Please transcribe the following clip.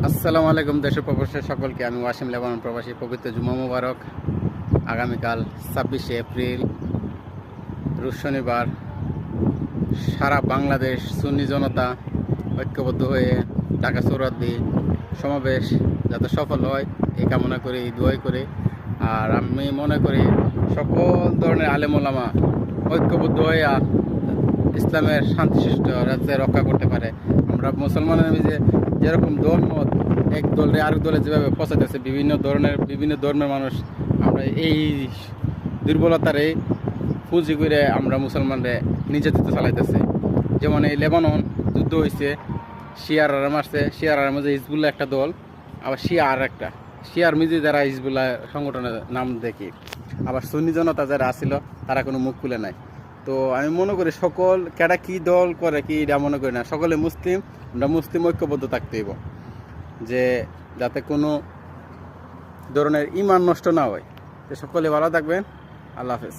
আসসালামু আলাইকুম দেশ ও প্রবাসী সকলকে। আমি ওয়াসিম লেবানন প্রবাসী। পবিত্র জুমা মুবারক। আগামীকাল 26শে এপ্রিল রোজ শনিবার সারা বাংলাদেশ সুন্নি জনতা ঐক্যবদ্ধ হয়ে ঢাকা চৌরাদ্দি সমাবেশ যাতে সফল হয় এই কামনা করি, এই দোয়াই করি। আর আমি মনে করি সকল ধরনের আলেম ওলামা ঐক্যবদ্ধ হয়ে ইসলামের শান্তিশিষ্ট রাজ্যে রক্ষা করতে পারে। আমরা মুসলমানের যে যেরকম দলমত এক দলে আরেক দলে যেভাবে পৌঁছাতেছে বিভিন্ন ধর্মের মানুষ, আমরা এই দুর্বলতারে পুঁজি করে আমরা মুসলমানরা নির্যাতিত চালাইতেছে। যেমন এই লেবানন যুদ্ধ হয়েছে, শিয়ারা মারছে, শিয়ারার মধ্যে হিজবুল্লাহ একটা দল, আবার শিয়া আর একটা শিয়ার মিজি যারা হিজবুল্লাহ সংগঠনের নাম দেখি, আবার সুন্নি জনতা যারা আসছিল তারা কোনো মুখ খুলে নাই। তো আমি মনে করি সকল কেডা কি দল করে কি এটা মনে করি না, সকলে মুসলিম, আমরা মুসলিম ঐক্যবদ্ধ থাকতে হইব যে যাতে কোনো ধরনের ইমান নষ্ট না হয়। তো সকলে ভালো থাকবেন। আল্লাহ হাফেজ।